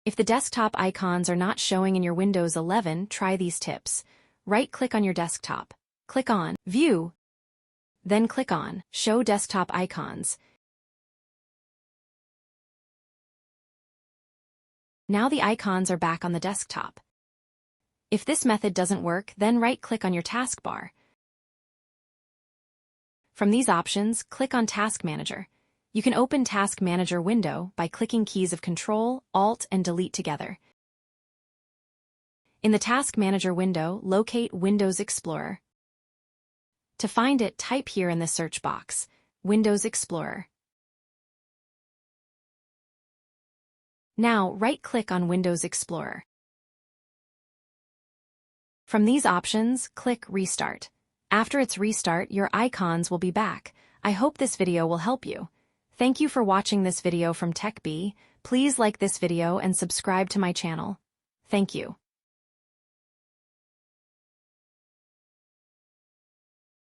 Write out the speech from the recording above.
If the desktop icons are not showing in your Windows 11, try these tips. Right-click on your desktop. Click on View. Then click on Show Desktop Icons. Now the icons are back on the desktop. If this method doesn't work, then right-click on your taskbar. From these options, click on Task Manager. You can open Task Manager window by clicking keys of Ctrl, Alt, and Delete together. In the Task Manager window, locate Windows Explorer. To find it, type here in the search box, Windows Explorer. Now, right-click on Windows Explorer. From these options, click Restart. After its restart, your icons will be back. I hope this video will help you. Thank you for watching this video from TechBee. Please like this video and subscribe to my channel. Thank you.